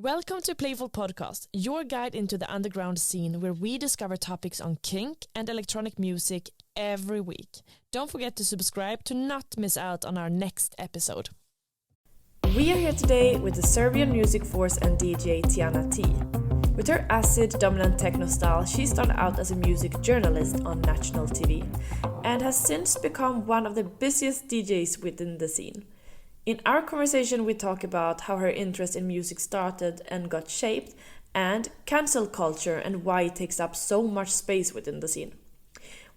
Welcome to Playful Podcast, your guide into the underground scene where we discover topics on kink and electronic music every week. Don't forget to subscribe to not miss out on our next episode. We are here today with the Serbian music force and DJ Tijana T. With her acid-dominant techno style, she started out as a music journalist on national TV and has since become one of the busiest DJs within the scene. In our conversation, we talk about how her interest in music started and got shaped, and cancel culture and why it takes up so much space within the scene.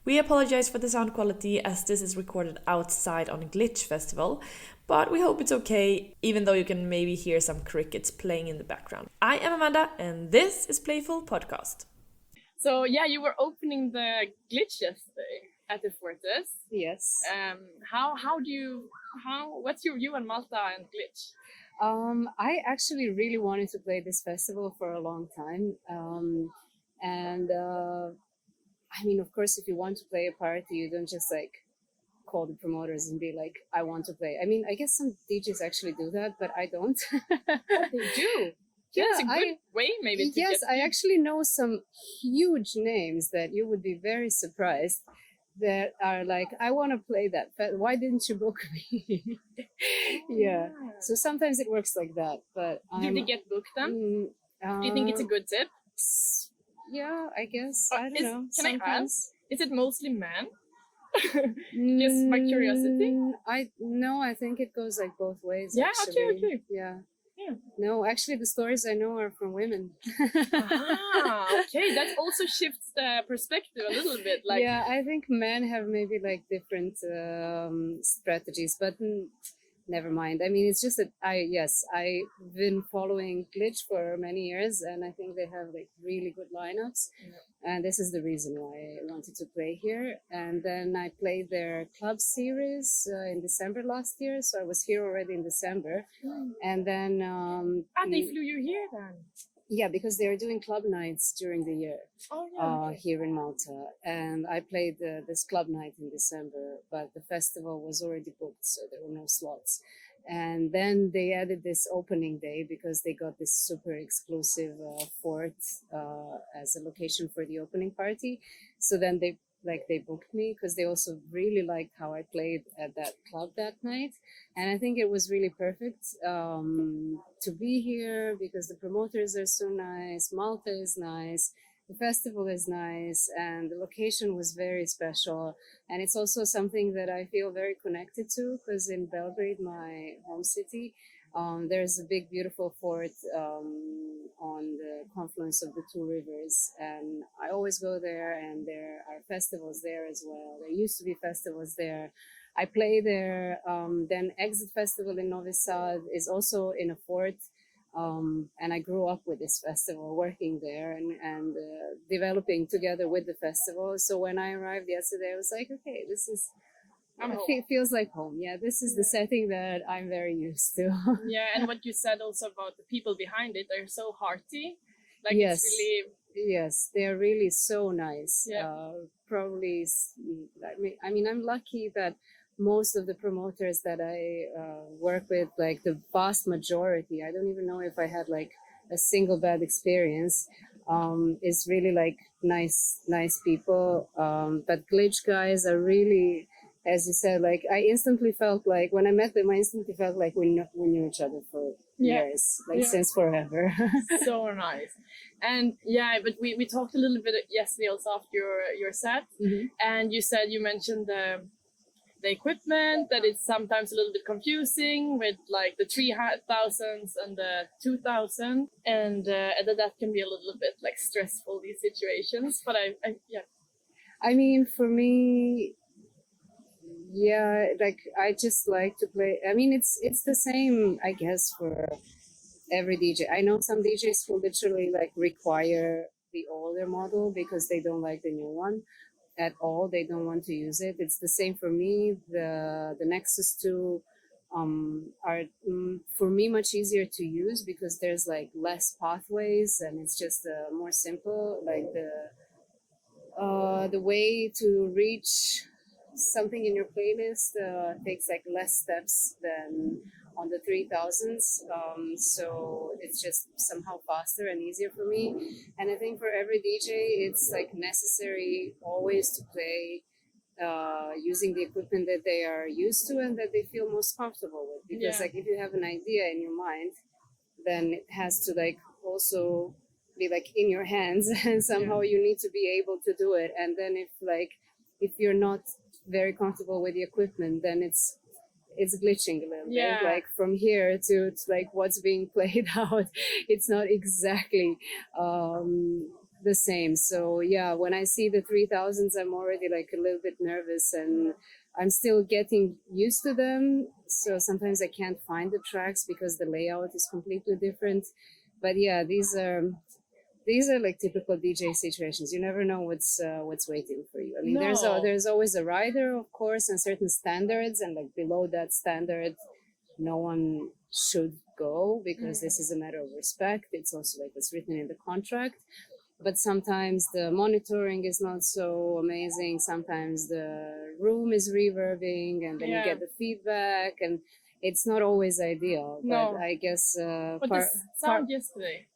We apologize for the sound quality as this is recorded outside on Glitch Festival, but we hope it's okay, even though you can maybe hear some crickets playing in the background. I am Amanda, and this is Playful Podcast. So yeah, you were opening the Glitch yesterday at the Fortes. Yes. What's your view on Malta and Glitch? I actually really wanted to play this festival for a long time. I mean, of course, if you want to play a party, you don't just call the promoters and be like, I want to play. I mean, I guess some DJs actually do that, but I don't. They do. Yeah, it's a good way maybe to Yes, I actually know some huge names that you would be very surprised that are like, I want to play that. Why didn't you book me? Yeah. So sometimes it works like that. But do they get booked then? Do you think it's a good tip? Yeah, I guess. I don't know. Can I ask? Is it mostly men? Just by curiosity. I think it goes like both ways. Yeah. Actually. Okay. Yeah. No, actually, the stories I know are from women. Okay, that also shifts the perspective a little bit. Yeah, I think men have maybe different strategies, but never mind. I mean, it's just that I've been following Glitch for many years, and I think they have really good lineups. Yeah. And this is the reason why I wanted to play here. And then I played their club series in December last year. So I was here already in December. And then... they flew you here then? Yeah, because they're doing club nights during the year here in Malta. And I played this club night in December, but the festival was already booked, so there were no slots. And then they added this opening day because they got this super exclusive fort as a location for the opening party. So then they booked me because they also really liked how I played at that club that night. And I think it was really perfect to be here because the promoters are so nice, Malta is nice, the festival is nice, and the location was very special. And it's also something that I feel very connected to because in Belgrade, my home city, there's a big, beautiful fort on the confluence of the two rivers. And I always go there, and there are festivals there as well. There used to be festivals there. I play there. Then Exit Festival in Novi Sad is also in a fort. And I grew up with this festival, working there and developing together with the festival. So when I arrived yesterday, I was like, okay, this is... It feels like home. Yeah, this is the setting that I'm very used to. Yeah, and what you said also about the people behind it, they're so hearty. Yes. It's really... Yes, they're really so nice. Yeah. Probably, I mean, I'm lucky that most of the promoters that I work with, the vast majority, I don't even know if I had a single bad experience, is really nice people. But Glitch guys are really... As you said, I instantly felt when I met them, I instantly felt like we knew each other for years, since forever. So nice. And but we talked a little bit yesterday also after your set, and you mentioned the equipment, that it's sometimes a little bit confusing with the 3000s and the 2000, and that can be a little bit stressful, these situations. But I mean, for me... Yeah, I just like to play. I mean, it's the same, I guess, for every DJ. I know some DJs who literally require the older model because they don't like the new one at all. They don't want to use it. It's the same for me. The Nexus 2 are for me much easier to use because there's less pathways and it's just more simple. The way to reach something in your playlist takes less steps than on the 3000s. So it's just somehow faster and easier for me. And I think for every DJ, it's like necessary always to play using the equipment that they are used to and that they feel most comfortable with. Because like if you have an idea in your mind, then it has to like also be like in your hands, and somehow you need to be able to do it. And then if you're not very comfortable with the equipment, then it's glitching a little bit, like from here to like what's being played out. It's not exactly the same. So yeah, when I see the 3000s, I'm already like a little bit nervous, and I'm still getting used to them. So sometimes I can't find the tracks because the layout is completely different. But yeah, these are like typical DJ situations. You never know what's waiting for you. I mean, there's always a rider, of course, and certain standards, and like below that standard, no one should go, because this is a matter of respect. It's also like it's written in the contract. But sometimes the monitoring is not so amazing. Sometimes the room is reverbing, and then you get the feedback, and it's not always ideal. But I guess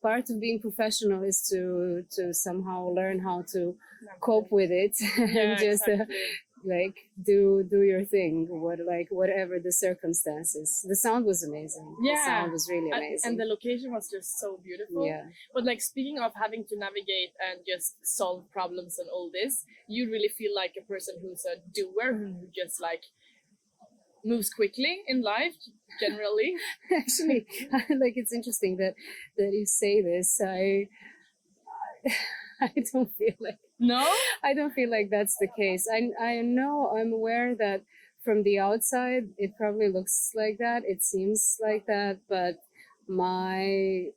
part of being professional is to somehow learn how to cope with it and just like do your thing, whatever the circumstances. The sound was amazing. The sound was really amazing, and the location was just so beautiful. But like, speaking of having to navigate and just solve problems and all this, you really feel like a person who's a doer, who just like moves quickly in life generally. Actually, like, it's interesting that you say this. I don't feel like I don't feel like that's the case. I know, I'm aware that from the outside it probably looks like that, it seems like that, but my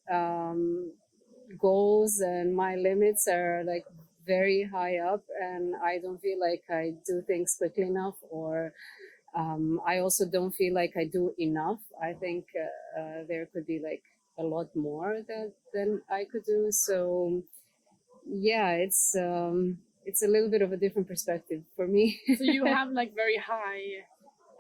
goals and my limits are like very high up, and I don't feel like I do things quickly enough, or I also don't feel like I do enough. I think there could be like a lot more than I could do. So yeah, it's a little bit of a different perspective for me. So you have like very high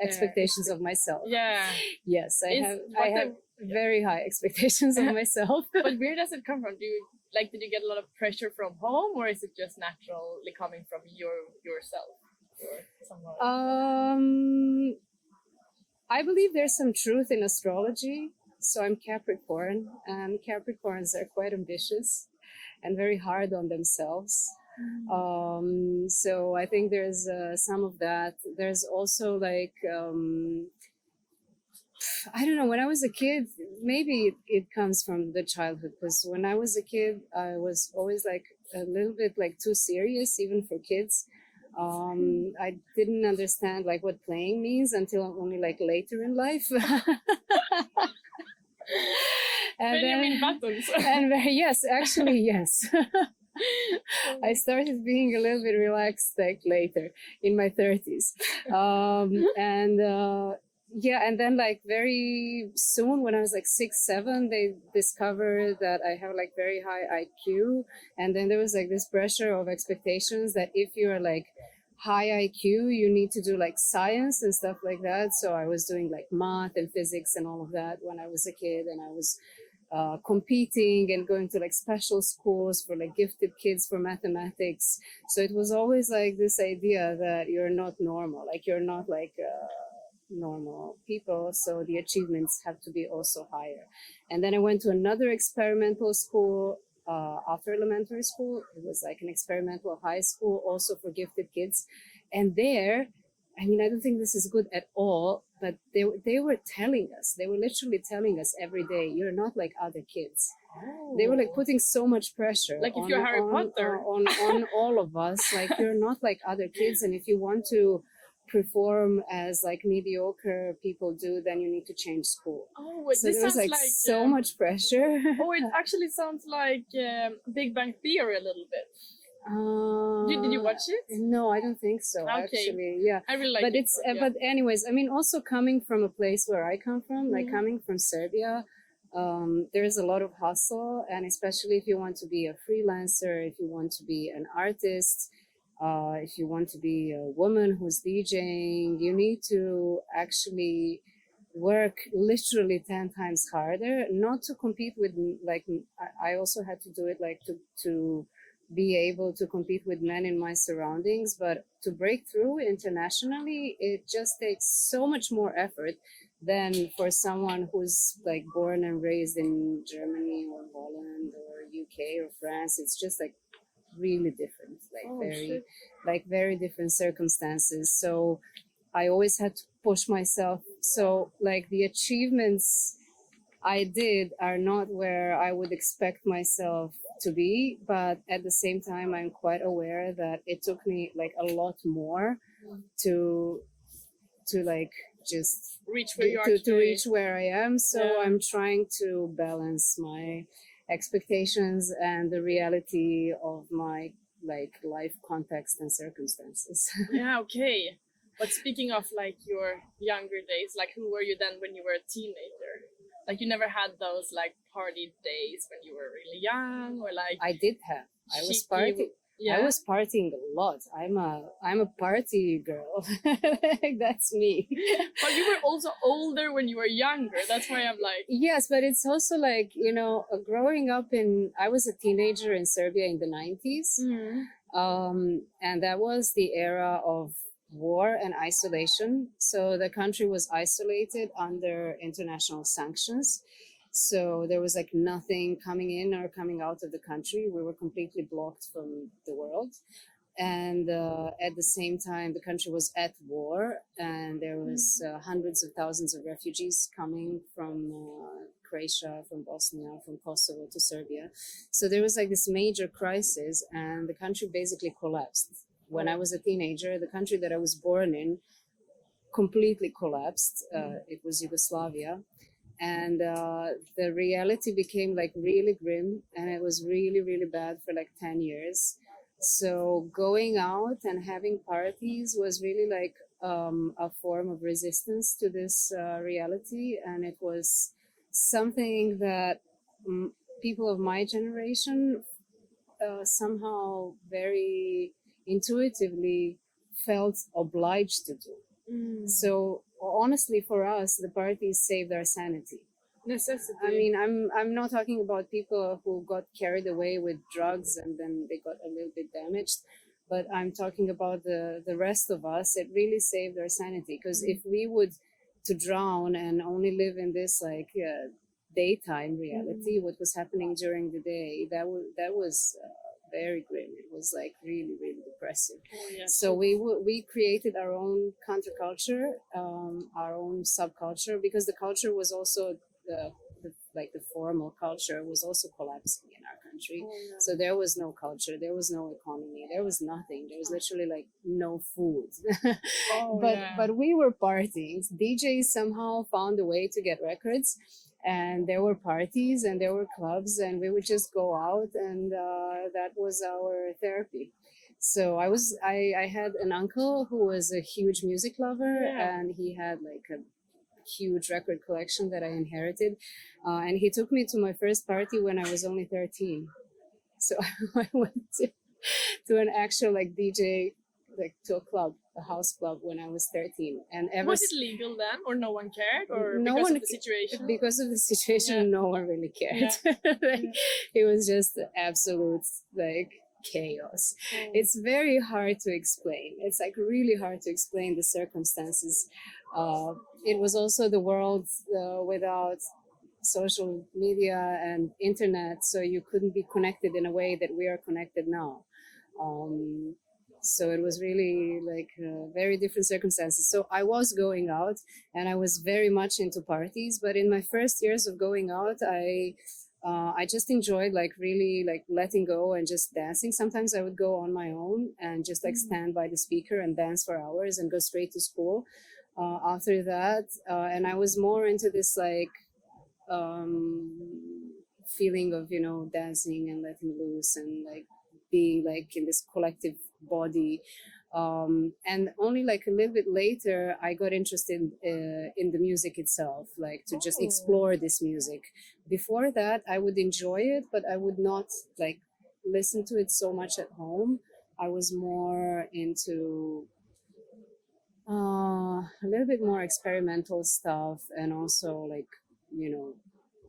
expectations of myself. Yes, I have very high expectations of myself. But where does it come from? Did you get a lot of pressure from home, or is it just naturally coming from yourself? I believe there's some truth in astrology. So I'm Capricorn, and Capricorns are quite ambitious and very hard on themselves. So I think there's some of that. There's also like, I don't know, when I was a kid, maybe it comes from the childhood, because when I was a kid, I was always like a little bit like too serious, even for kids. I didn't understand like what playing means until only like later in life. Yes, actually, yes. I started being a little bit relaxed like later in my 30s. And then like very soon, when I was like 6, 7, they discovered that I have like very high IQ. And then there was like this pressure of expectations that if you're like high IQ, you need to do like science and stuff like that. So I was doing like math and physics and all of that when I was a kid, and I was competing and going to like special schools for like gifted kids for mathematics. So it was always like this idea that you're not normal, like you're not like normal people, so the achievements have to be also higher. And then I went to another experimental school after elementary school. It was like an experimental high school also for gifted kids, and there, I mean, I don't think this is good at all, but they were telling us, they were literally telling us every day, you're not like other kids. They were like putting so much pressure, like if you're Harry Potter, on all of us, like you're not like other kids, and if you want to perform as like mediocre people do, then you need to change school. So this there was like so much pressure. It actually sounds like Big Bang Theory a little bit. Did you watch it? No, I don't think so. Okay. Actually, yeah, I really like but it. But anyways, I mean, also coming from a place where I come from, like coming from Serbia, there's a lot of hustle, and especially if you want to be a freelancer, if you want to be an artist, if you want to be a woman who's DJing, you need to actually work literally 10 times harder, not to compete with, like, I also had to do it like to be able to compete with men in my surroundings, but to break through internationally, it just takes so much more effort than for someone who's like born and raised in Germany or Holland or UK or France. It's just like really different, like very different circumstances. So I always had to push myself. So like the achievements I did are not where I would expect myself to be, but at the same time, I'm quite aware that it took me like a lot more to like just reach where you are to reach where I am. So I'm trying to balance my expectations and the reality of my like life context and circumstances. Yeah, okay. But speaking of like your younger days, like who were you then when you were a teenager? Like you never had those like party days when you were really young, or like I did have. I was partying. Yeah. I was partying a lot. I'm a party girl. That's me. But you were also older when you were younger. That's why I'm like. Yes, but it's also like, you know, growing up I was a teenager in Serbia in the 90s. And that was the era of war and isolation. So the country was isolated under international sanctions. So there was like nothing coming in or coming out of the country. We were completely blocked from the world. And at the same time, the country was at war, and there was hundreds of thousands of refugees coming from Croatia, from Bosnia, from Kosovo to Serbia. So there was like this major crisis, and the country basically collapsed. When I was a teenager, the country that I was born in completely collapsed. It was Yugoslavia. And the reality became like really grim, and it was really, really bad for like 10 years. So going out and having parties was really like a form of resistance to this reality. And it was something that people of my generation somehow very intuitively felt obliged to do. So honestly, for us, the parties saved our sanity. Necessity. I mean, I'm not talking about people who got carried away with drugs and then they got a little bit damaged, but I'm talking about the rest of us. It really saved our sanity, because if we would to drown and only live in this like daytime reality, what was happening during the day, that was very grim. It was like really, really depressive. So we created our own counterculture, our own subculture, because the culture was also the formal culture was also collapsing in our country. So there was no culture, there was no economy, there was nothing. There was literally like no food. But we were partying. DJs somehow found a way to get records, and there were parties and there were clubs, and we would just go out, and that was our therapy. So I had an uncle who was a huge music lover, and he had like a huge record collection that I inherited, and he took me to my first party when I was only 13. So I went to an actual like DJ, like to a club, a house club, when I was 13. And was it legal then, or no one cared, or no because one, of the situation? Because of the situation, no one really cared. It was just absolute like chaos. It's very hard to explain. It's like really hard to explain the circumstances. It was also the world without social media and internet, so you couldn't be connected in a way that we are connected now. So it was really like very different circumstances. So I was going out and I was very much into parties, but in my first years of going out, I just enjoyed like really like letting go and just dancing. Sometimes I would go on my own and just like stand by the speaker and dance for hours and go straight to school after that. And I was more into this like feeling of, you know, dancing and letting loose and like being like in this collective body. And only like a little bit later, I got interested in the music itself, like to just explore this music. Before that, I would enjoy it, but I would not like listen to it so much at home. I was more into A little bit more experimental stuff, and also like, you know,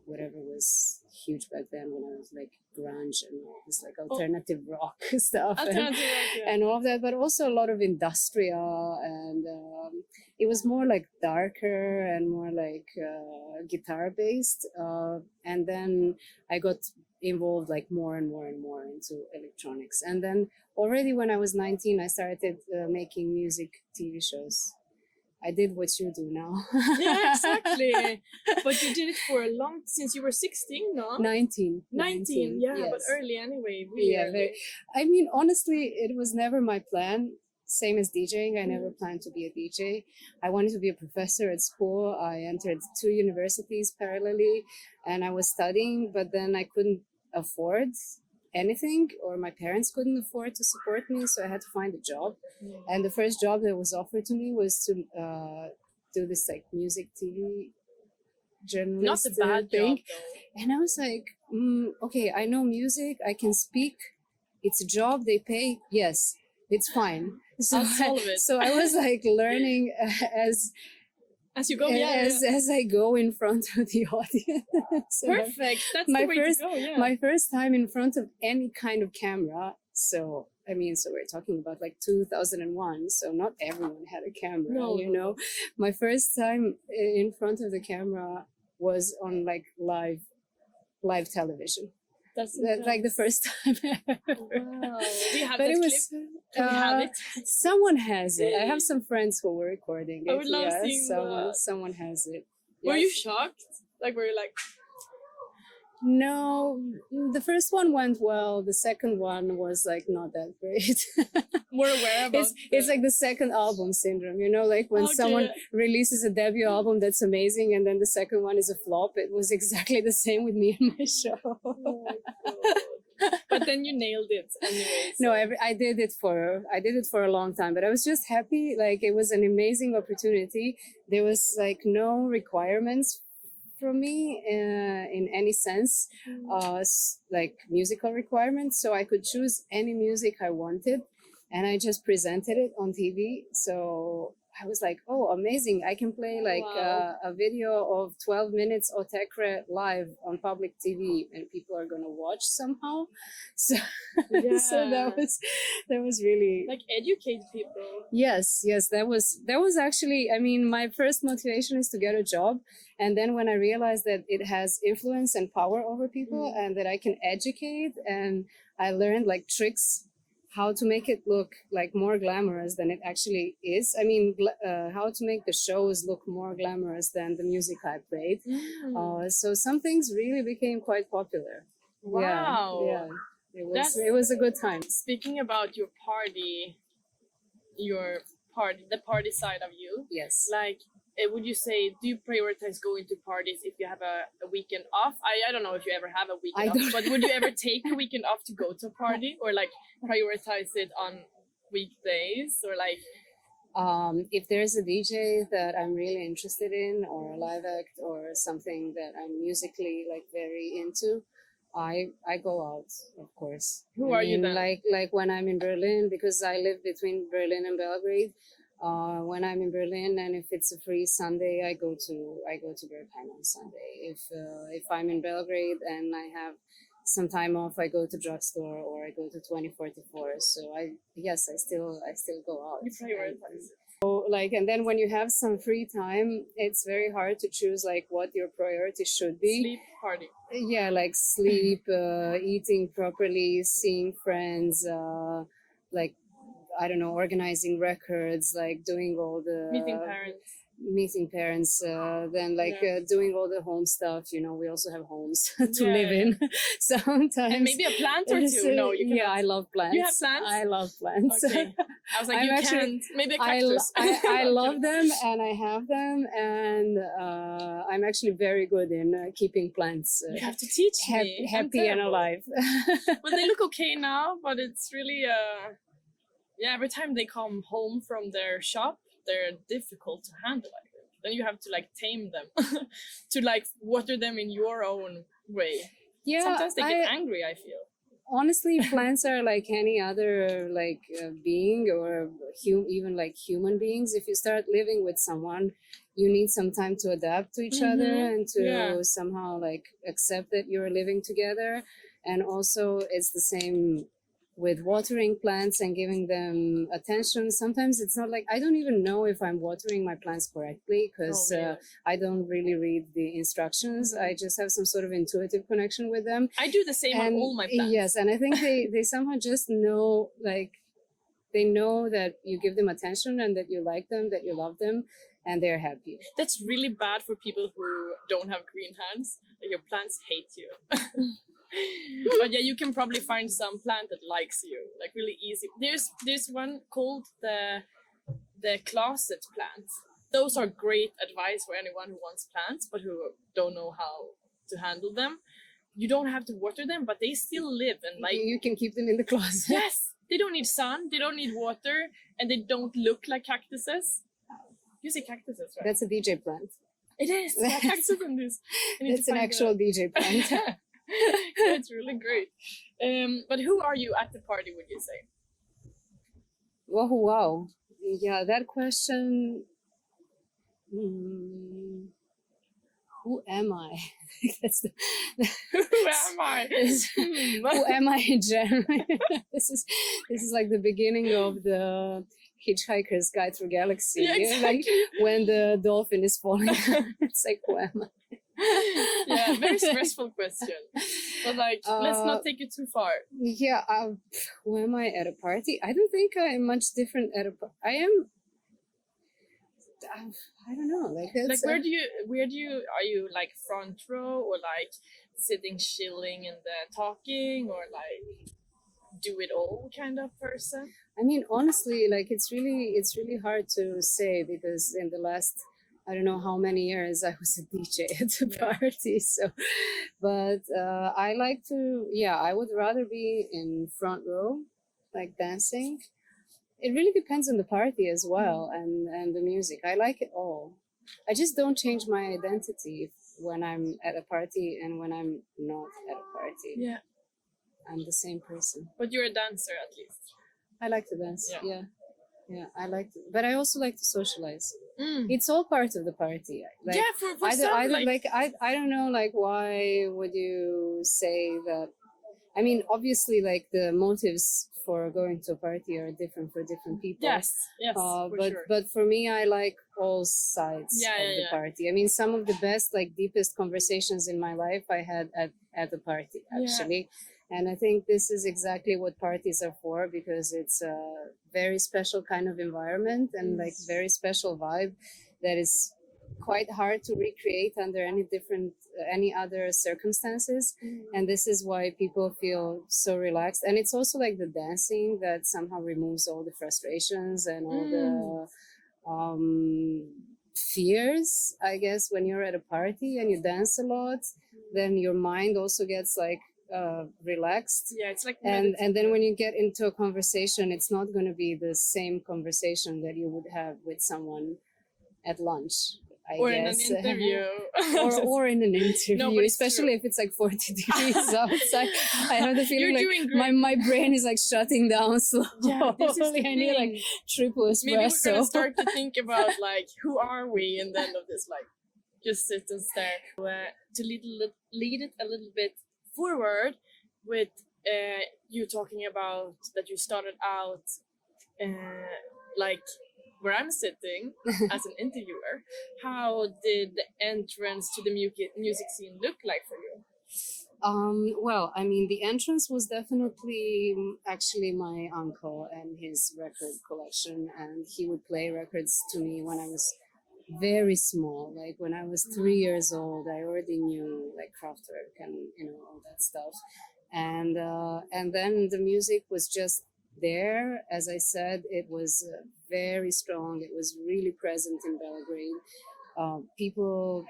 whatever was huge back then when I was like grunge and all this like alternative rock stuff and all of that, but also a lot of industrial, and it was more like darker and more like guitar based, and then I got involved like more and more and more into electronics, and then already when I was 19 I started making music TV shows. I did what you do now. Yeah, exactly. But you did it for a long, since you were 16, no? 19. 19, yeah, yes. But early anyway. Really early. I mean, honestly, it was never my plan. Same as DJing, I never planned to be a DJ. I wanted to be a professor at school. I entered 2 universities parallelly, and I was studying, but then I couldn't afford anything, or my parents couldn't afford to support me, so I had to find a job. And the first job that was offered to me was to do this like music TV journalist. Not a bad thing. Job, though. And I was like, okay, I know music, I can speak, it's a job, they pay, yes, it's fine. So I was like learning as you go, as I go in front of the audience. So perfect. That's the way to go. Yeah. My first time in front of any kind of camera. So I mean, so we're talking about like 2001. So not everyone had a camera. No. You know, my first time in front of the camera was on like live television. That's like the first time ever. Wow. Do you have that clip? Can we have it? Someone has it. I have some friends who were recording it. I would love seeing that. Someone has it. Were you shocked? Like, were you like... No, the first one went well. The second one was like not that great. We're aware about it's like the second album syndrome, you know, like when someone releases a debut album that's amazing and then the second one is a flop. It was exactly the same with me and my show. Oh my God. But then you nailed it anyway. So. No, I did it for a long time, but I was just happy. Like it was an amazing opportunity. There was like no requirements from me in any sense, like musical requirements. So I could choose any music I wanted and I just presented it on TV. So I was like, oh, amazing. I can play like a video of 12 minutes of Tekre live on public TV and people are going to watch somehow. So, so that was really... Like educate people. Yes, that was actually, I mean, my first motivation is to get a job. And then when I realized that it has influence and power over people and that I can educate, and I learned like tricks how to make it look like more glamorous than it actually is. I mean, how to make the shows look more glamorous than the music I played. So some things really became quite popular. Wow. Yeah. It was a good time. Speaking about your party, the party side of you. Yes. Like, would you say, do you prioritize going to parties if you have a weekend off? I don't know if you ever have a weekend off, but would you ever take a weekend off to go to a party, or like prioritize it on weekdays, or like? If there's a DJ that I'm really interested in, or a live act, or something that I'm musically like very into, I go out, of course. Who are you then? Like when I'm in Berlin, because I live between Berlin and Belgrade. When I'm in Berlin, and if it's a free Sunday, I go to Berghain on Sunday. If I'm in Belgrade and I have some time off, I go to drugstore or I go to 2044. So I still go out. You prioritize. So like, and then when you have some free time, it's very hard to choose like what your priority should be. Sleep, party. Yeah, like sleep, eating properly, seeing friends, like, I don't know, organizing records, like doing all the... Meeting parents, then like doing all the home stuff. You know, we also have homes to live in sometimes. And maybe a plant or two. No, you cannot. I love plants. You have plants? I love plants. Okay. I was like, can't. Maybe a cactus. I love them and I have them, and I'm actually very good in keeping plants. You have to teach me. Happy and alive. Well, they look okay now, but it's really... every time they come home from their shop, they're difficult to handle, I think. Then you have to like tame them to like water them in your own way. Yeah, sometimes they get angry, I feel. honestly, plants are like any other being, or even like human beings. If you start living with someone, you need some time to adapt to each other and to somehow like accept that you're living together. And also it's the same with watering plants and giving them attention. Sometimes it's not like, I don't even know if I'm watering my plants correctly, because I don't really read the instructions. I just have some sort of intuitive connection with them. I do the same on all my plants. Yes, and I think they somehow just know, like, they know that you give them attention and that you like them, that you love them, and they're happy. That's really bad for people who don't have green hands. Your plants hate you. But yeah, you can probably find some plant that likes you, like really easy. There's one called the closet plants. Those are great advice for anyone who wants plants but who don't know how to handle them. You don't have to water them, but they still live, and like you can keep them in the closet. Yes, they don't need sun, they don't need water, and they don't look like cactuses. You say cactuses, right? That's a DJ plant. It is. Yeah, cactus in this. It's an actual DJ plant. It's really great. But who are you at the party, would you say? Oh, wow. Yeah, that question. Who am I? Who am I? Who am I in general? This is like the beginning of the Hitchhiker's Guide Through Galaxy. Yeah, exactly. Like when the dolphin is falling. It's like, who am I? Yeah, very stressful question. But like, let's not take it too far. Yeah, who am I at a party? I don't think I'm much different at a party. I am. I don't know. Like where do you are you like front row, or like sitting chilling and talking, or like do it all kind of person? I mean, honestly, like it's really hard to say, because in the last, I don't know how many years, I was a DJ at the party. So, but I like to, I would rather be in front row, like dancing. It really depends on the party as well, and the music. I like it all. I just don't change my identity when I'm at a party and when I'm not at a party. Yeah. I'm the same person. But you're a dancer at least. I like to dance. Yeah, I like to, but I also like to socialize. It's all part of the party. Like, for some, I don't know, like, why would you say that? I mean, obviously, like, the motives for going to a party are different for different people. Yes, but for me, I like all sides of the party. I mean, some of the best, like, deepest conversations in my life I had at the party, actually. And I think this is exactly what parties are for, because it's a very special kind of environment and like very special vibe that is quite hard to recreate under any other circumstances. And this is why people feel so relaxed. And it's also like the dancing that somehow removes all the frustrations and all the fears. I guess when you're at a party and you dance a lot, then your mind also gets like relaxed. Yeah, it's like and then when you get into a conversation, it's not going to be the same conversation that you would have with someone at lunch, I guess. In an interview. or in an interview, no, especially if it's like 40 degrees outside. I have the feeling like my brain is like shutting down slowly. Yeah, this is the I need like triple espresso. Maybe we're gonna start to think about like, who are we, and then of this, like, just sit and stare. To lead it a little bit forward with you talking about that you started out like where I'm sitting as an interviewer. How did the entrance to the music scene look like for you? Well, I mean, the entrance was definitely actually my uncle and his record collection, and he would play records to me when I was very small. Like when I was 3 years old, I already knew like Kraftwerk and all that stuff, and then the music was just there. As I said, it was very strong. It was really present in Belgrade. People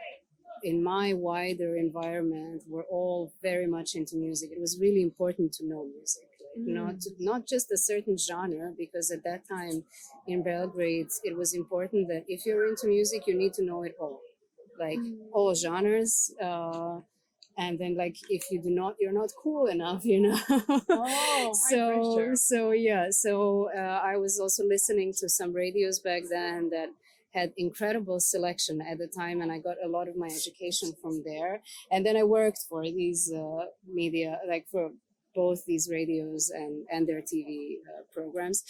in my wider environment were all very much into music. It was really important to know music, like not just a certain genre, because at that time in Belgrade, it was important that if you're into music, you need to know it all, like all genres. and then like if you do not, you're not cool enough, you know. Oh, so I was also listening to some radios back then that had incredible selection at the time, and I got a lot of my education from there. And then I worked for these media, like for both these radios and their TV programs.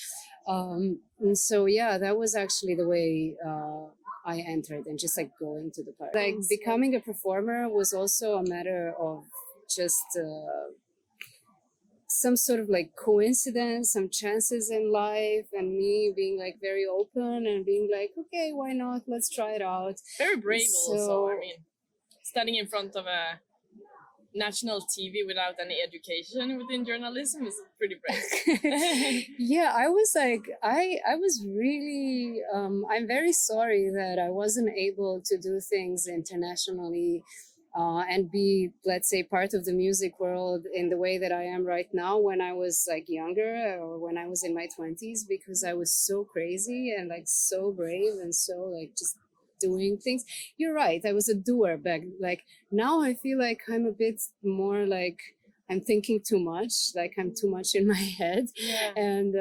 And so yeah, that was actually the way I entered, and just like going to the party. Like becoming a performer was also a matter of just some sort of like coincidence, some chances in life, and me being like very open and being like, okay, why not? Let's try it out. Very brave also. I mean, standing in front of a national TV without any education within journalism is pretty brave. Yeah, I was like, I was really, I'm very sorry that I wasn't able to do things internationally and be, let's say, part of the music world in the way that I am right now when I was like younger or when I was in my 20s, because I was so crazy and like so brave and so like just doing things. You're right, I was a doer back. Like now I feel like I'm a bit more like I'm thinking too much, like I'm too much in my head. Yeah. And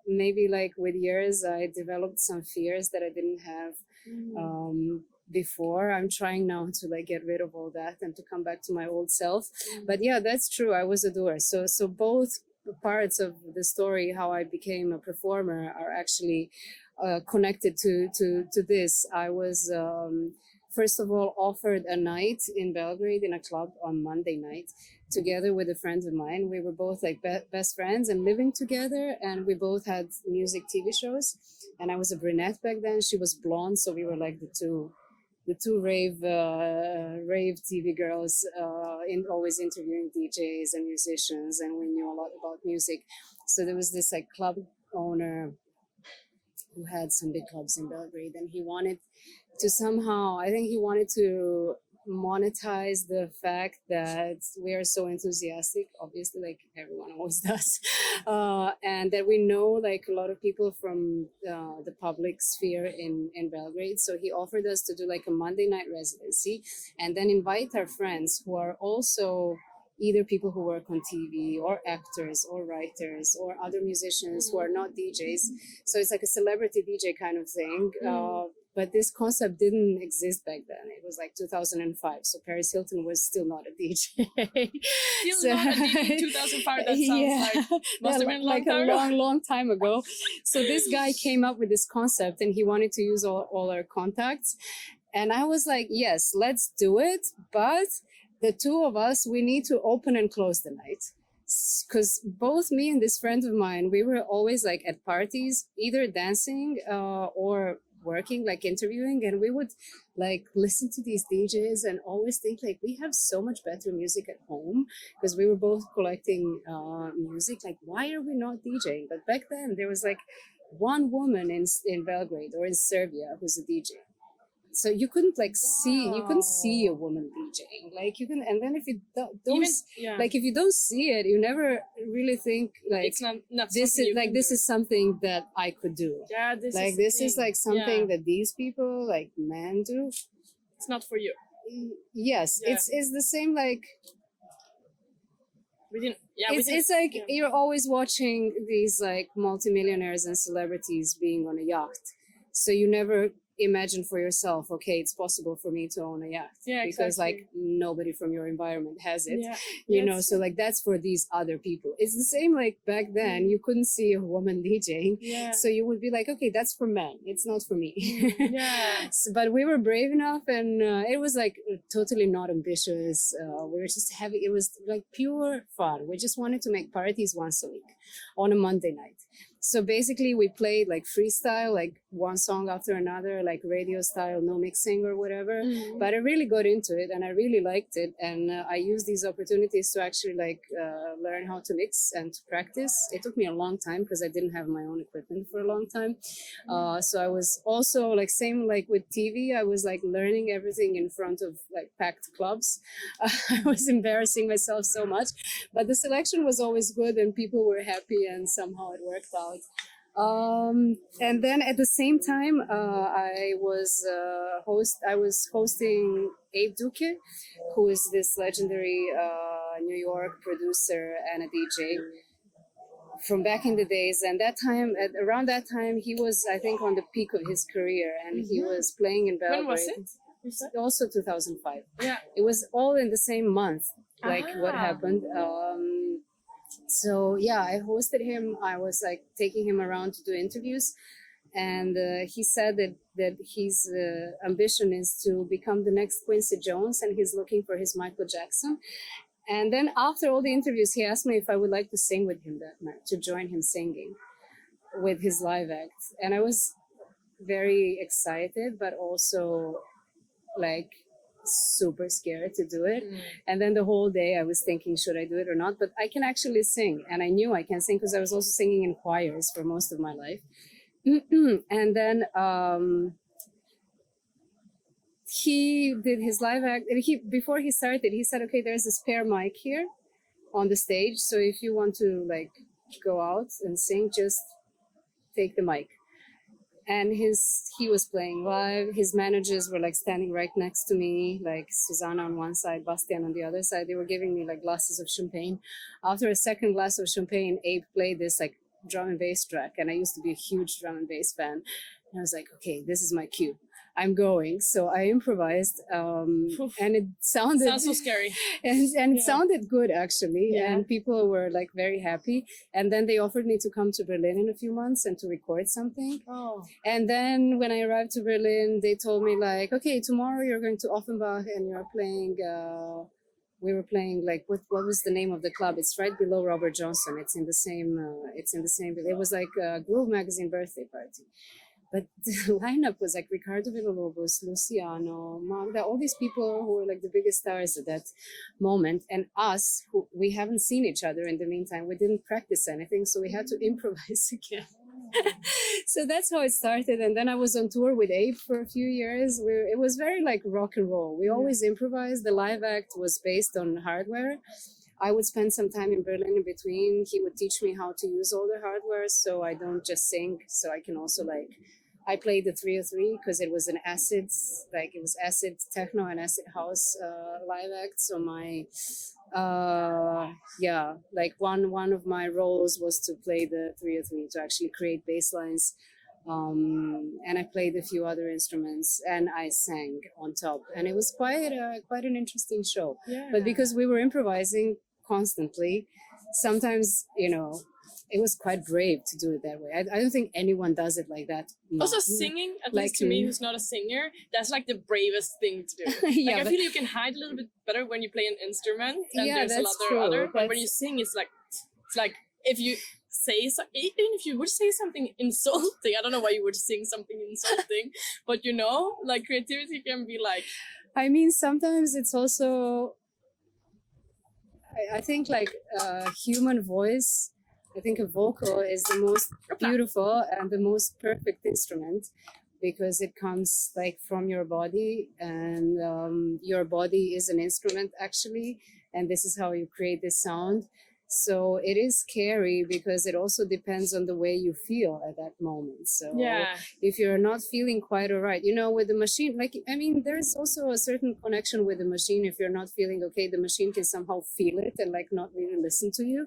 maybe like with years I developed some fears that I didn't have before. I'm trying now to like get rid of all that and to come back to my old self. But yeah, that's true, I was a doer. So both parts of the story, how I became a performer, are actually connected to this. I was first of all offered a night in Belgrade in a club on Monday night together with a friend of mine. We were both like best friends and living together, and we both had music TV shows, and I was a brunette back then, she was blonde, so we were like the two rave TV girls, always interviewing DJs and musicians, and we knew a lot about music. So there was this like club owner who had some big clubs in Belgrade, and he wanted to somehow, I think he wanted to monetize the fact that we are so enthusiastic, obviously, like everyone always does, and that we know like a lot of people from the public sphere in Belgrade. So he offered us to do like a Monday night residency and then invite our friends who are also either people who work on TV or actors or writers or other musicians who are not DJs. So it's like a celebrity DJ kind of thing. But this concept didn't exist back then. It was like 2005. So Paris Hilton was still not a DJ. Still not a DJ in 2005. That sounds like must have been a long time ago. So this guy came up with this concept, and he wanted to use all our contacts. And I was like, yes, let's do it. But the two of us, we need to open and close the night. Because both me and this friend of mine, we were always like at parties, either dancing or working, like interviewing, and we would like listen to these DJs and always think like we have so much better music at home, because we were both collecting music. Like, why are we not DJing? But back then there was like one woman in Belgrade or in Serbia who's a DJ. So you couldn't like see a woman DJing, like you can, and then if you like if you don't see it, you never really think like it's not this is like this is something that I could do. Yeah, this is like something that these people like men do. It's not for you. Yes, it's the same like. It's like you're always watching these like multimillionaires and celebrities being on a yacht, so you never imagine for yourself, okay, it's possible for me to own a yacht, because like nobody from your environment has it, you know. So like that's for these other people. It's the same like back then you couldn't see a woman DJing, so you would be like, okay, that's for men, it's not for me. But we were brave enough, and it was like totally not ambitious. We were just having, it was like pure fun. We just wanted to make parties once a week on a Monday night. So basically we played like freestyle, like one song after another, like radio style, no mixing or whatever. But I really got into it and I really liked it. And I used these opportunities to actually like learn how to mix and to practice. It took me a long time because I didn't have my own equipment for a long time. So I was also like, same like with TV, I was like learning everything in front of like packed clubs. I was embarrassing myself so much, but the selection was always good and people were happy and somehow it worked out. And then at the same time, I was hosting Abe Duque, who is this legendary New York producer and a DJ from back in the days. And around that time, he was, I think, on the peak of his career, and he was playing in Belgrade. When was it? Also 2005. Yeah. It was all in the same month, like what happened. So yeah, I hosted him. I was like taking him around to do interviews, and he said that his ambition is to become the next Quincy Jones, and he's looking for his Michael Jackson. And then after all the interviews, he asked me if I would like to sing with him that night, to join him singing with his live act. And I was very excited, but also like super scared to do it. And then the whole day I was thinking, should I do it or not? But I can actually sing, and I knew I can sing because I was also singing in choirs for most of my life. And then he did his live act, and before he started, he said, okay, there's a spare mic here on the stage, so if you want to like go out and sing, just take the mic. And he was playing live. His managers were like standing right next to me, like Susanna on one side, Bastian on the other side. They were giving me like glasses of champagne. After a second glass of champagne, Abe played this like drum and bass track, and I used to be a huge drum and bass fan. And I was like, okay, this is my cue. I'm going. So I improvised, and it sounds so scary. And it sounded good, actually. Yeah. And people were like very happy. And then they offered me to come to Berlin in a few months and to record something. And then when I arrived to Berlin, they told me like, okay, tomorrow you're going to Offenbach and you're playing, we were playing like, what was the name of the club? It's right below Robert Johnson. It's in the same, it was like a Groove Magazine birthday party. But the lineup was like Ricardo Villalobos, Luciano, Magda, all these people who were like the biggest stars at that moment. And us, who we haven't seen each other in the meantime, we didn't practice anything, so we had to improvise again. So that's how it started. And then I was on tour with Abe for a few years. It was very like rock and roll. We always improvised. The live act was based on hardware. I would spend some time in Berlin in between. He would teach me how to use all the hardware, so I don't just sing, so I can also like, I played the 303 because it was acid techno and acid house live act. So my, one of my roles was to play the 303, to actually create bass lines. And I played a few other instruments, and I sang on top, and it was quite an interesting show. Yeah. But because we were improvising constantly, sometimes, it was quite brave to do it that way. I don't think anyone does it like that. Also singing, at least to me, who's not a singer, that's like the bravest thing to do. I feel you can hide a little bit better when you play an instrument, and there's a lot other. But when you sing, it's like if you say so, even if you would say something insulting, I don't know why you would sing something insulting, but like creativity can be like. I mean, sometimes it's also. I think like human voice. I think a vocal is the most beautiful and the most perfect instrument, because it comes like from your body, and your body is an instrument actually, and this is how you create this sound. So it is scary because it also depends on the way you feel at that moment. So if you're not feeling quite all right, with the machine, there's also a certain connection with the machine. If you're not feeling okay, the machine can somehow feel it and like not really listen to you.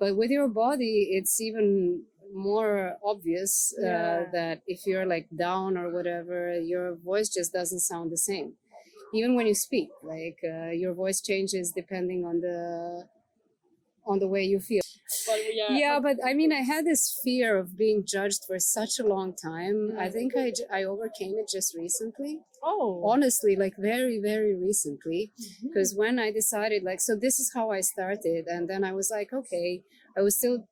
But with your body, it's even more obvious that if you're like down or whatever, your voice just doesn't sound the same. Even when you speak, like your voice changes depending on the way you feel. But I mean, I had this fear of being judged for such a long time. I think I overcame it just recently. Honestly, like very, very recently. Because when I decided, like, so this is how I started. And then I was like, okay, I was still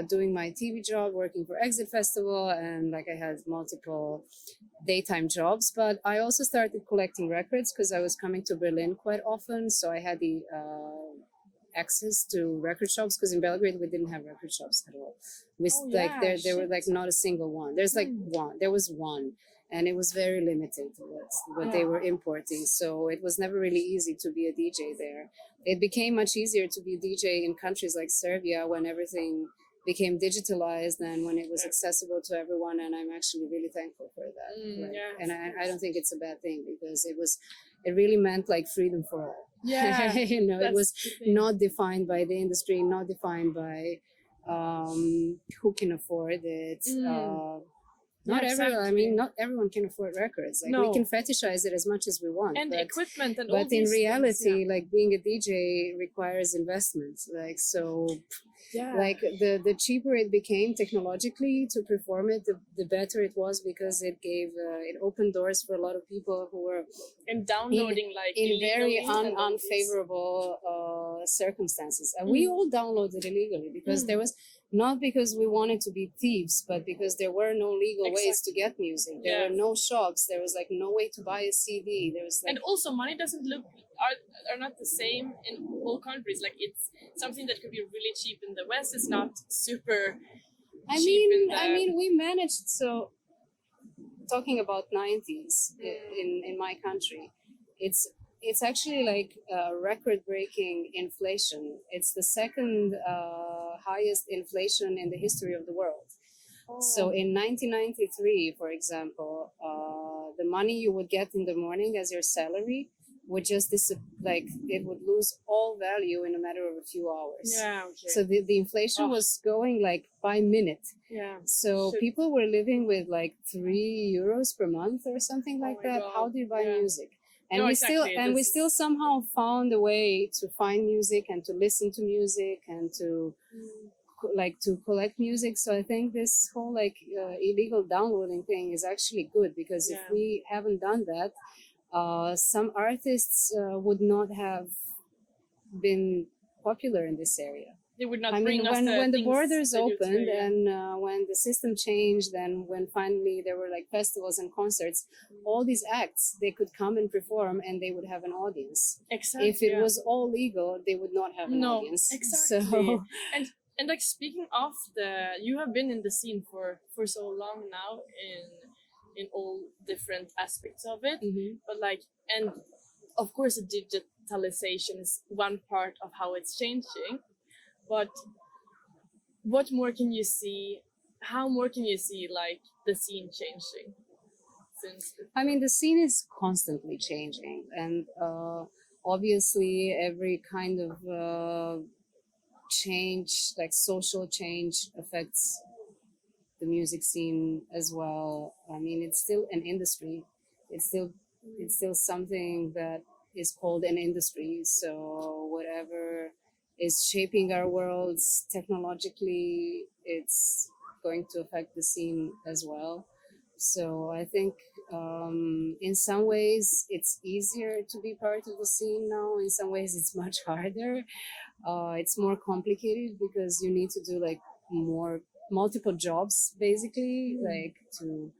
doing my TV job, working for Exit Festival, and like I had multiple daytime jobs. But I also started collecting records because I was coming to Berlin quite often. So I had the access to record shops, because in Belgrade we didn't have record shops at all. There were like not a single one. There was one, and it was very limited what they were importing. So it was never really easy to be a DJ there. It became much easier to be a DJ in countries like Serbia when everything became digitalized and when it was accessible to everyone, and I'm actually really thankful for that. And I don't think it's a bad thing, because it really meant like freedom for all. It was not defined by the industry, not defined by who can afford it. Not everyone can afford records. Like, we can fetishize it as much as we want, and equipment and but all these in reality, things, like, being a DJ requires investment. Like, so like the cheaper it became technologically to perform it, the better it was, because it gave it opened doors for a lot of people who were and downloading in very unfavorable circumstances, and we all downloaded illegally because there was, not because we wanted to be thieves, but because there were no legal ways to get music. There were no shops. There was like no way to buy a CD. There was like, and also money doesn't look are not the same in all countries. Like, it's something that could be really cheap in the West. It's not super cheap. I mean, we managed. So, talking about 90s in my country, it's actually like record-breaking inflation. It's the second highest inflation in the history of the world. So in 1993, for example, the money you would get in the morning as your salary would just it would lose all value in a matter of a few hours. So the inflation was going like by minute. So people were living with like €3 per month or something like that. God. How do you buy music? And No, we still somehow found a way to find music and to listen to music and to to collect music. So I think this whole illegal downloading thing is actually good, because if we haven't done that, some artists would not have been popular in this area. They would not when the borders opened and when the system changed, and when finally there were like festivals and concerts, all these acts, they could come and perform and they would have an audience. Exactly. If it was all legal, they would not have an audience. Exactly. So, and like, speaking of you have been in the scene for so long now in all different aspects of it, but like, and of course the digitalization is one part of how it's changing. But what more can you see? How more can you see like the scene changing? I mean, the scene is constantly changing, and obviously every kind of change, like social change, affects the music scene as well. I mean, it's still an industry. It's still something that is called an industry. So whatever is shaping our worlds technologically, it's going to affect the scene as well. So I think in some ways it's easier to be part of the scene now. In some ways it's much harder. It's more complicated because you need to do like multiple jobs, basically, like to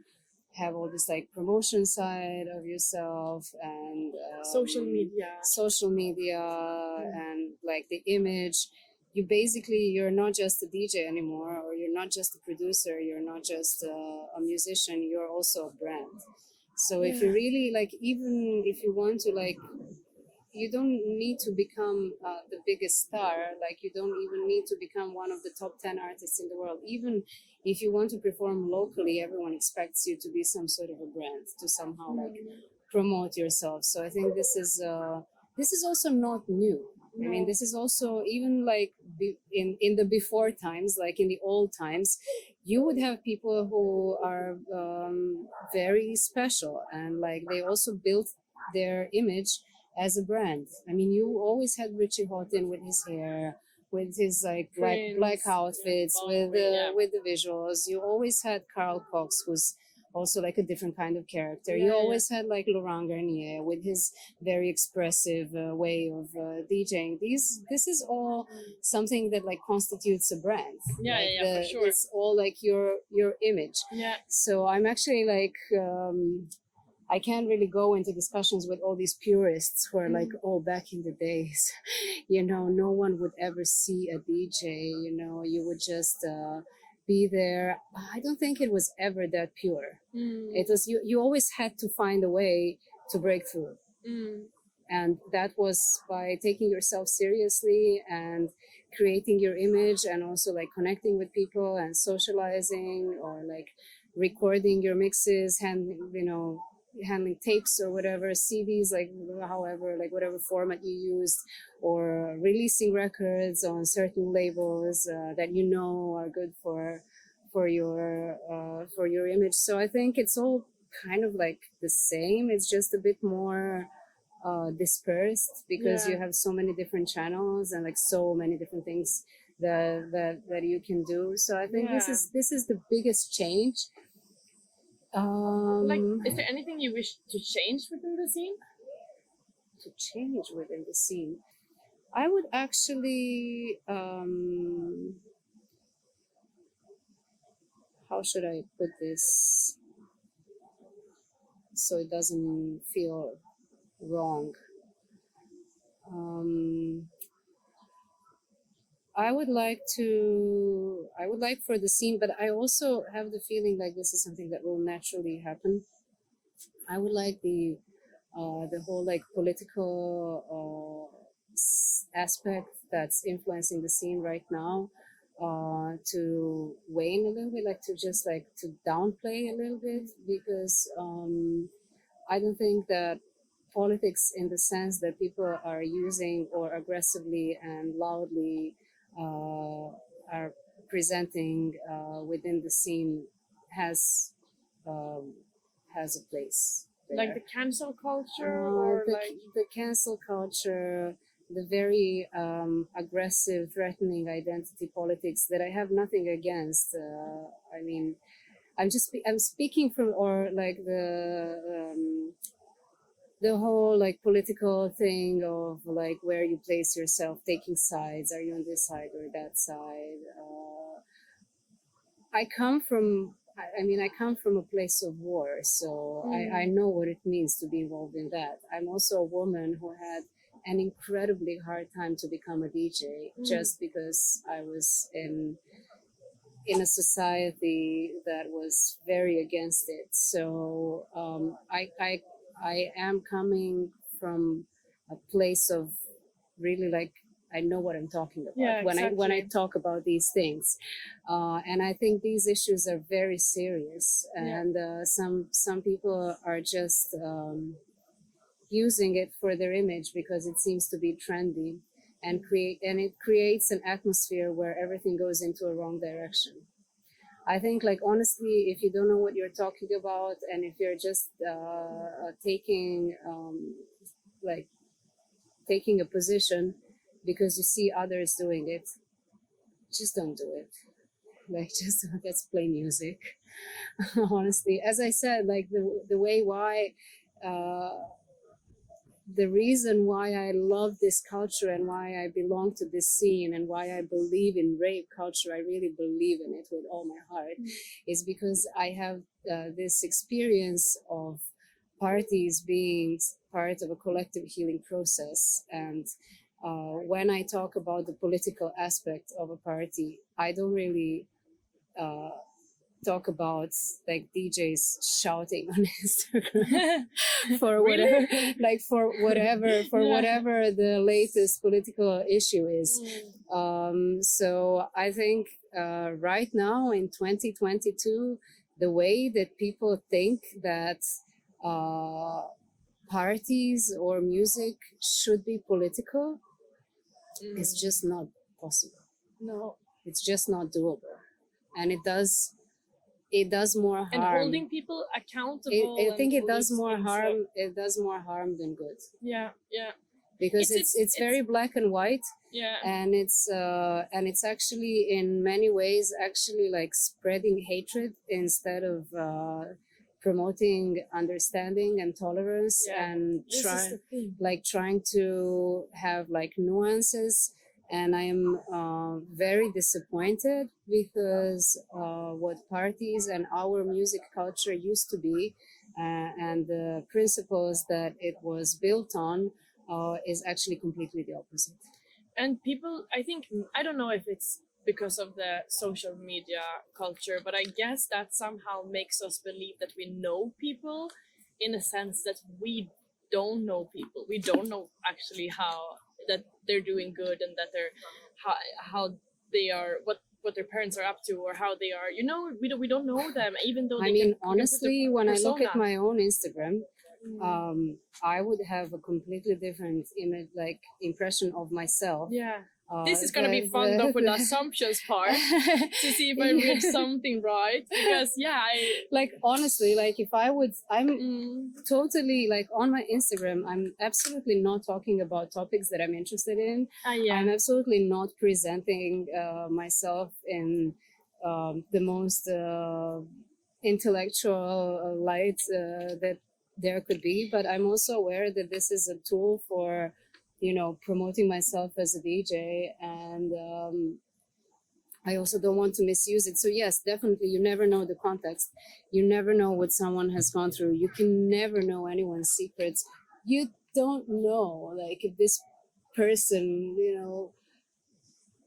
have all this like promotion side of yourself and social media and like the image. You're not just a DJ anymore, or you're not just a producer, you're not just a musician, you're also a brand. So if you really like, even if you want to like, you don't need to become the biggest star, like you don't even need to become one of the top 10 artists in the world. Even if you want to perform locally, everyone expects you to be some sort of a brand, to somehow like promote yourself. So I think this is also not new. I mean, this is also, even like in the before times, like in the old times, you would have people who are very special, and like they also built their image as a brand. I mean, you always had Richie Houghton with his hair, with his like black outfits, with the visuals. You always had Carl Cox, who's also like a different kind of character. You always had like Laurent Garnier with his very expressive way of DJing. This is all something that like constitutes a brand. For sure. It's all like your image. So I'm actually like I can't really go into discussions with all these purists who are like, oh, back in the days, no one would ever see a DJ, you would just be there. I don't think it was ever that pure. It was, you always had to find a way to break through. And that was by taking yourself seriously and creating your image and also like connecting with people and socializing, or like recording your mixes, handling tapes or whatever, CDs, like however, like whatever format you used, or releasing records on certain labels that you know are good for your image. So I think it's all kind of like the same. It's just a bit more dispersed because you have so many different channels and like so many different things that you can do. So I think this is the biggest change. Like, is there anything you wish to change within the scene? To change within the scene, I would actually how should I put this so it doesn't feel wrong? I would like for the scene, but I also have the feeling like this is something that will naturally happen. I would like the whole like political aspect that's influencing the scene right now to wane a little bit, like to just like to downplay a little bit, because I don't think that politics in the sense that people are using or aggressively and loudly are presenting within the scene has a place there. Like the cancel culture, or the cancel culture, the very aggressive, threatening identity politics that I have nothing against. I mean, I'm speaking from, or like the whole like political thing of like where you place yourself, taking sides. Are you on this side or that side? I come from a place of war, so I know what it means to be involved in that. I'm also a woman who had an incredibly hard time to become a DJ just because I was in a society that was very against it. So I am coming from a place of really like, I know what I'm talking about when I talk about these things, and I think these issues are very serious, and some people are just using it for their image because it seems to be trendy, and it creates an atmosphere where everything goes into a wrong direction. I think, like, honestly, if you don't know what you're talking about, and if you're just taking a position because you see others doing it, just don't do it. Like, just let's play music. Honestly, as I said, like the reason why I love this culture and why I belong to this scene and why I believe in rave culture, I really believe in it with all my heart, is because I have this experience of parties being part of a collective healing process. And when I talk about the political aspect of a party, I don't really talk about like DJs shouting on Instagram for whatever, like for whatever the latest political issue is. So I think right now in 2022, the way that people think that parties or music should be political is just not possible. No, it's just not doable, and it does more harm. And holding people accountable. I think it does more harm. It does more harm than good. Yeah. Because it's very black and white. Yeah. And it's actually in many ways actually like spreading hatred instead of promoting understanding and tolerance, and trying to have like nuances. And I am very disappointed because what parties and our music culture used to be and the principles that it was built on is actually completely the opposite. And people, I think, I don't know if it's because of the social media culture, but I guess that somehow makes us believe that we know people, in a sense that we don't know people. We don't know actually how that they're doing good and that they're how they are, what their parents are up to, or how they are, you know, we don't know them, even though I mean, honestly, when I look at my own Instagram, I would have a completely different image, like impression of myself. Yeah. This is gonna be fun though for the assumptions part to see if I read something right, because like honestly, like if I'm totally like on my Instagram, I'm absolutely not talking about topics that I'm interested in. I'm absolutely not presenting myself in the most intellectual light that there could be, but I'm also aware that this is a tool for, you know, promoting myself as a DJ, and I also don't want to misuse it. So yes, definitely, you never know the context. You never know what someone has gone through. You can never know anyone's secrets. You don't know, like, if this person, you know,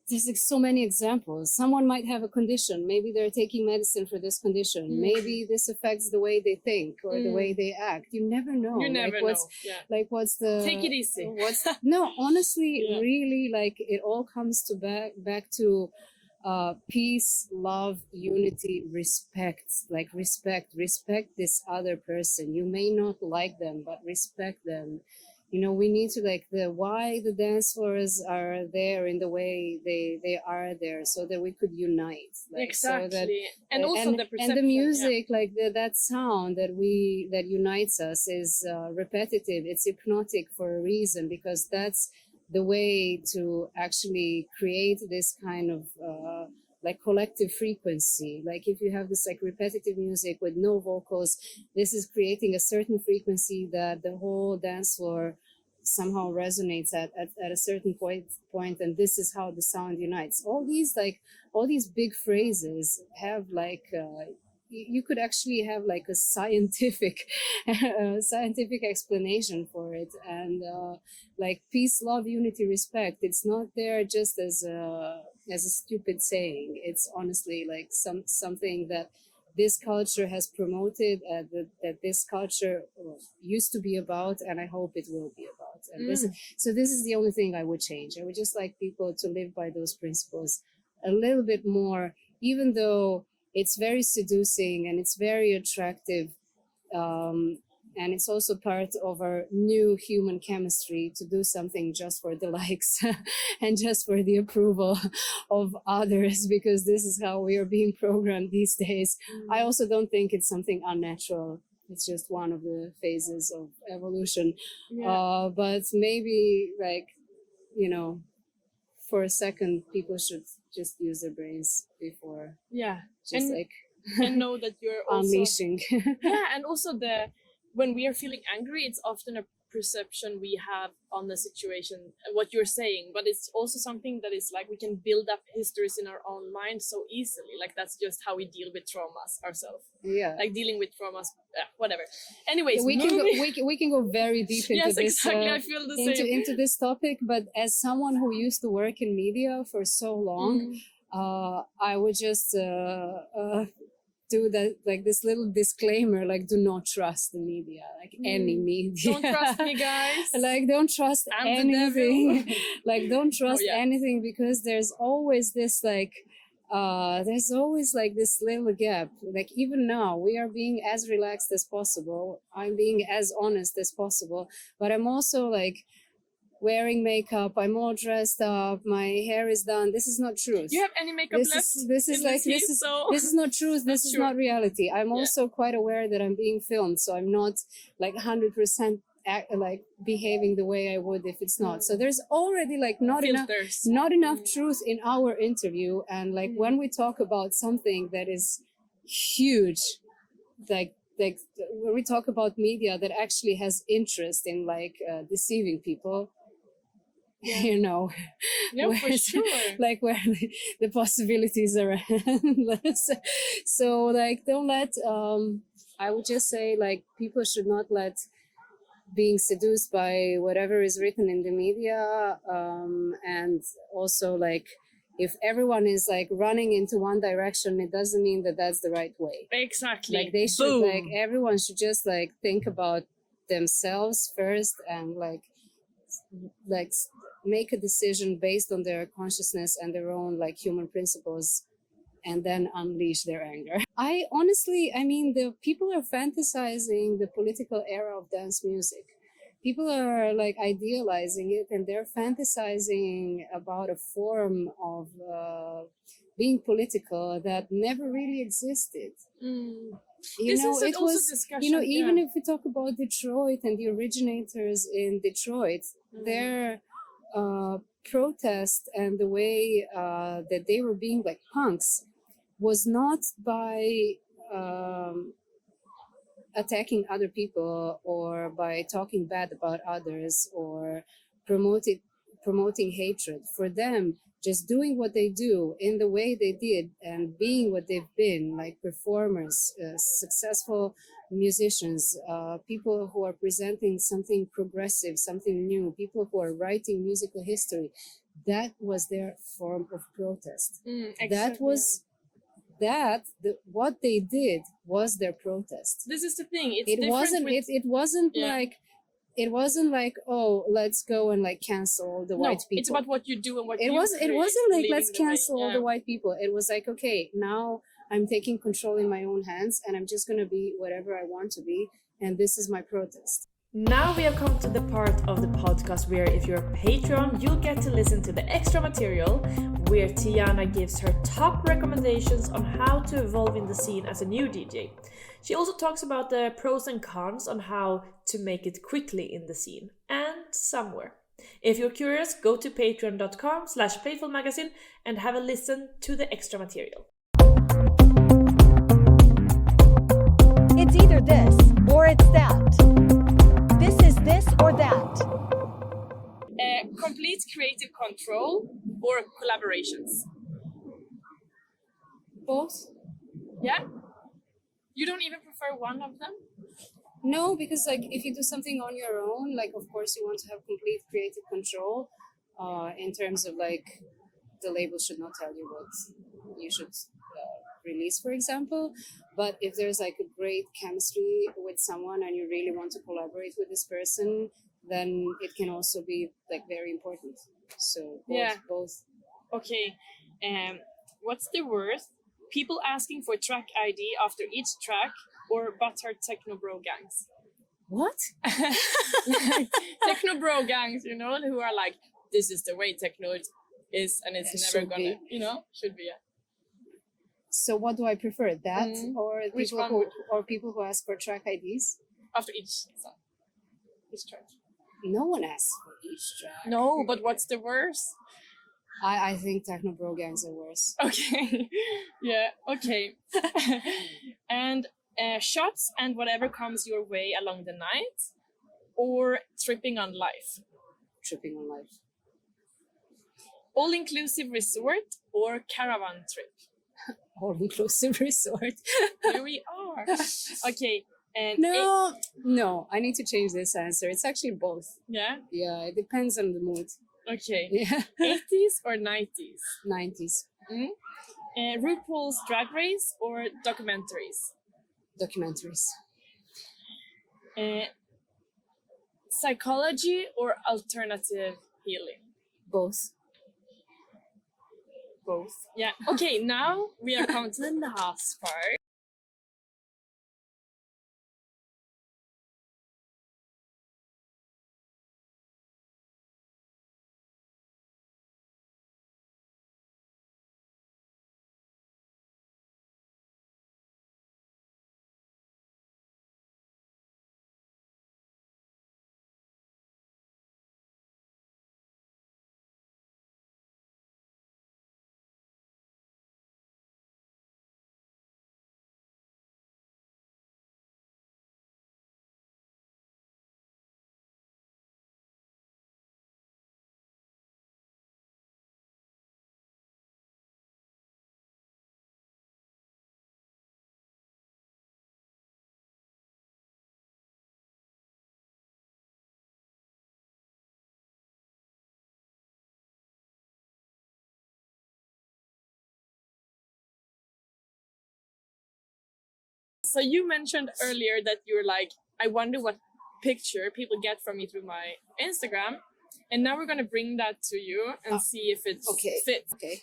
there's like so many examples. Someone might have a condition. Maybe they're taking medicine for this condition. Maybe this affects the way they think or the way they act. You never know. You never know. Yeah. Like, what's the... Take it easy. No, honestly, really, like, it all comes to back to peace, love, unity, respect. Like, respect this other person. You may not like them, but respect them. You know, we need to, like, why the dance floors are there in the way they are there, so that we could unite. Like, exactly. So that, and also the perception, and the music, like that sound that unites us is repetitive. It's hypnotic for a reason, because that's the way to actually create this kind of like collective frequency. Like, if you have this like repetitive music with no vocals, this is creating a certain frequency that the whole dance floor somehow resonates at a certain point, and this is how the sound unites. All these big phrases have like you could actually have like a scientific explanation for it. And like peace, love, unity, respect, it's not there just as a stupid saying. It's honestly like something that this culture has promoted, that this culture used to be about, and I hope it will be about. And this is the only thing I would change. I would just like people to live by those principles a little bit more, even though it's very seducing and it's very attractive. And it's also part of our new human chemistry to do something just for the likes and just for the approval of others, because this is how we are being programmed these days. I also don't think it's something unnatural. It's just one of the phases of evolution. But maybe, like, you know, for a second, people should just use their brains before and know that you're also unleashing. And also when we are feeling angry, it's often a perception we have on the situation, what you're saying, but it's also something that is like we can build up histories in our own mind so easily. Like, that's just how we deal with traumas ourselves. Like dealing with traumas, whatever. Anyways, we can go very deep into yes, this. Exactly. I feel the same. Into this topic, but as someone who used to work in media for so long, I would just do that, like this little disclaimer, like, do not trust the media, like any media. Don't trust me, guys. Like, don't trust anything. Like, don't trust anything, because there's always this like this little gap. Like, even now we are being as relaxed as possible. I'm being as honest as possible, but I'm also like wearing makeup, I'm all dressed up, my hair is done. This is not truth. Do you have any makeup left? This is not truth. This is not reality. I'm also quite aware that I'm being filmed, so I'm not like 100% like behaving the way I would if it's not. So there's already like not enough truth in our interview. And like when we talk about something that is huge, like when we talk about media that actually has interest in like deceiving people, you know, for sure. Like where the possibilities are endless. So like, don't let I would just say, like, people should not let being seduced by whatever is written in the media, and also like, if everyone is like running into one direction, it doesn't mean that that's the right way. Exactly. Like, they should like, everyone should just like think about themselves first, and like make a decision based on their consciousness and their own like human principles, and then unleash their anger. I mean, the people are fantasizing the political era of dance music. People are like idealizing it, and they're fantasizing about a form of being political that never really existed. You know, it was, you know, even if we talk about Detroit and the originators in Detroit, their protest and the way that they were being like punks was not by attacking other people or by talking bad about others or promoting hatred. For them, just doing what they do in the way they did and being what they've been, like performers, successful musicians, people who are presenting something progressive, something new, people who are writing musical history, that was their form of protest. What they did was their protest. This is the thing. It wasn't like, oh, let's go and like cancel the white people. It's about what you do and what it wasn't like let's cancel all the white people. It was like, okay, now I'm taking control in my own hands and I'm just gonna be whatever I want to be, and this is my protest. Now we have come to the part of the podcast where if you're a Patreon, you'll get to listen to the extra material where Tijana gives her top recommendations on how to evolve in the scene as a new DJ. She also talks about the pros and cons on how to make it quickly in the scene and somewhere. If you're curious, go to patreon.com/playfulmagazine and have a listen to the extra material. It's either this or it's that. This is this or that. Complete creative control or collaborations? Both. Yeah? You don't even prefer one of them? No, because like if you do something on your own, like of course you want to have complete creative control in terms of like the label should not tell you what you should release, for example. But if there's like a great chemistry with someone and you really want to collaborate with this person, then it can also be like very important. So both. Okay. What's the worst? People asking for track ID after each track or butthurt techno bro gangs? What? Techno bro gangs, you know, who are like, this is the way techno is and it's never gonna, you know, should be. So what do I prefer, that or people who ask for track IDs after each song, each track? No one asks for each track. No, but what's the worst? I think techno bro gangs are worse. Okay, yeah, okay. And shots and whatever comes your way along the night, or tripping on life? Tripping on life. All-inclusive resort or caravan trip? All-inclusive resort. Here we are. Okay. And no, I need to change this answer. It's actually both. Yeah? Yeah, it depends on the mood. Okay. Yeah. 80s or 90s? 90s. RuPaul's Drag Race or documentaries? Documentaries. Psychology or alternative healing? Both. Both. Yeah. Okay, now we are coming to the last part. So you mentioned earlier that you're like, I wonder what picture people get from me through my Instagram. And now we're going to bring that to you and see if it fits. Okay.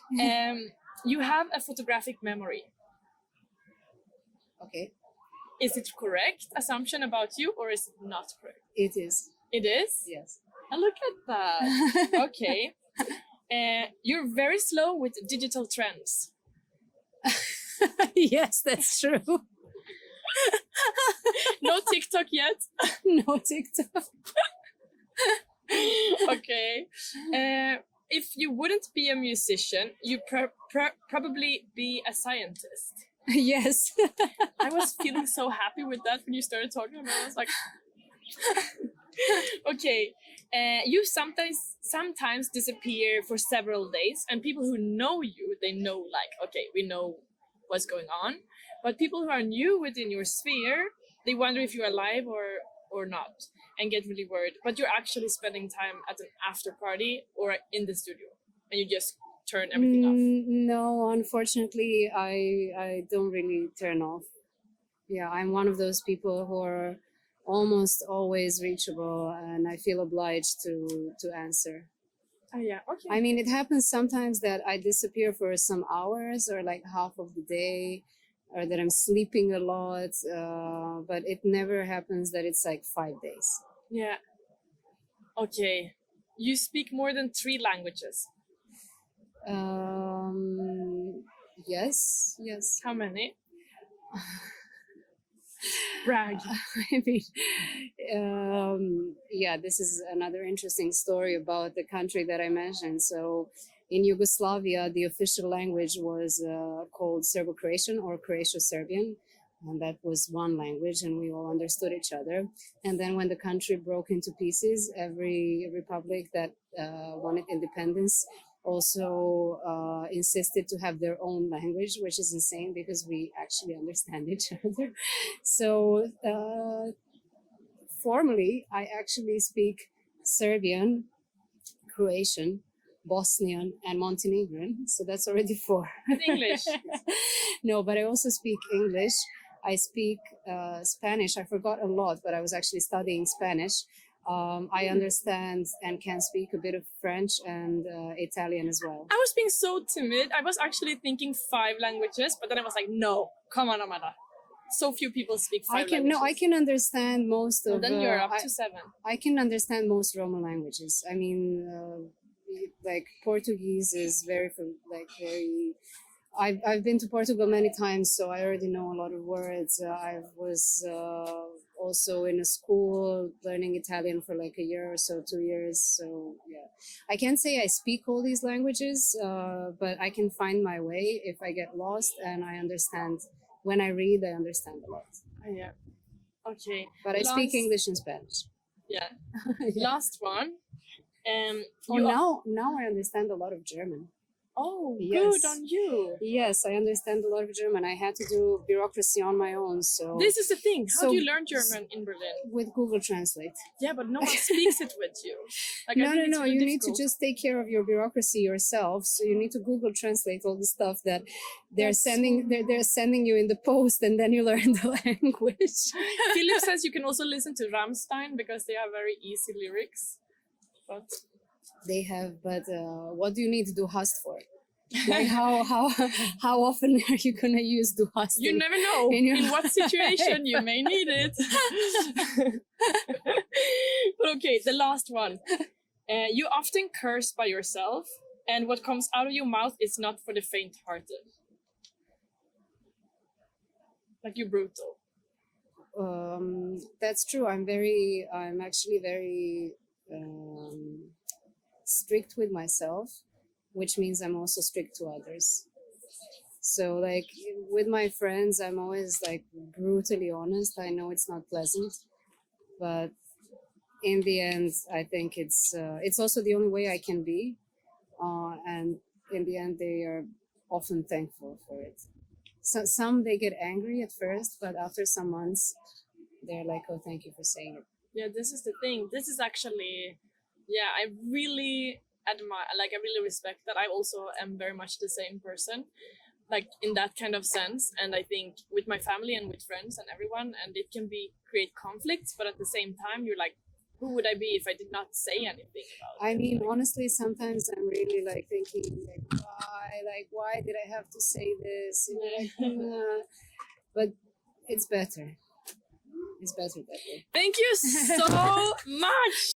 You have a photographic memory. Okay. Is it correct assumption about you, or is it not correct? It is. It is? Yes. And look at that. Okay. You're very slow with digital trends. Yes, that's true. No TikTok yet? No TikTok. Okay. If you wouldn't be a musician, you'd probably be a scientist. Yes. I was feeling so happy with that when you started talking about it. I was like, okay. You sometimes disappear for several days, and people who know you, they know like, okay, we know what's going on. But people who are new within your sphere, they wonder if you're alive or not, and get really worried. But you're actually spending time at an after party or in the studio, and you just turn everything off. No, unfortunately, I don't really turn off. Yeah, I'm one of those people who are almost always reachable, and I feel obliged to answer. Oh yeah, okay. I mean, it happens sometimes that I disappear for some hours or like half of the day, or that I'm sleeping a lot, but it never happens that it's like 5 days. Yeah. Okay. You speak more than 3 languages. Yes. How many? Brag. I mean, yeah, this is another interesting story about the country that I mentioned. So in Yugoslavia, the official language was called Serbo-Croatian or Croatio-Serbian. And that was one language, and we all understood each other. And then when the country broke into pieces, every republic that wanted independence also insisted to have their own language, which is insane because we actually understand each other. So formally, I actually speak Serbian, Croatian, Bosnian, and Montenegrin. So that's already 4. English. No, but I also speak English. I speak Spanish. I forgot a lot, but I was actually studying Spanish. I understand and can speak a bit of French and Italian as well. I was being so timid. I was actually thinking 5 languages, but then I was like, no, come on, Amanda. So few people speak 5 languages. No, I can understand most of... And then you're up to 7. I can understand most Roman languages. I mean, like Portuguese is very... I've been to Portugal many times, so I already know a lot of words. I was also in a school learning Italian for like a year or so, 2 years. So yeah, I can't say I speak all these languages, but I can find my way if I get lost, and I understand. When I read, I understand a lot. Yeah. Okay. But I speak English and Spanish. Yeah. Yeah. Last one. Now I understand a lot of German. Oh, yes. Good on you. Yes, I understand a lot of German. I had to do bureaucracy on my own. So this is the thing. How So- do you learn German in Berlin? with Google Translate. Yeah, but no one speaks it with you. Like, I No. think it's really You need to difficult. just take care of your bureaucracy yourself. So you need to Google Translate all the stuff that they're That's sending. They're sending you in the post, and then you learn the language. Philip says you can also listen to Rammstein because they have very easy lyrics. But They have, but what do you need to do Hast for? Like how often are you gonna use Du hast? you never know in your in what situation you may need it. But okay, the last one. You often curse by yourself, and what comes out of your mouth is not for the faint-hearted. Like you're brutal. That's true. I'm actually very strict with myself, which means I'm also strict to others. So like with my friends, I'm always like brutally honest. I know it's not pleasant, but in the end, I think it's also the only way I can be. And in the end, they are often thankful for it. So some they get angry at first, but after some months, they're like, "Oh, thank you for saying it." Yeah, this is the thing. This is actually, yeah, I really admire, like, I really respect that. I also am very much the same person, like in that kind of sense. And I think with my family and with friends and everyone, and it can create conflicts, but at the same time, you're like, who would I be if I did not say anything about it? I mean, honestly, sometimes I'm really like thinking, like, why did I have to say this? But it's better. It's better that way. Thank you so much.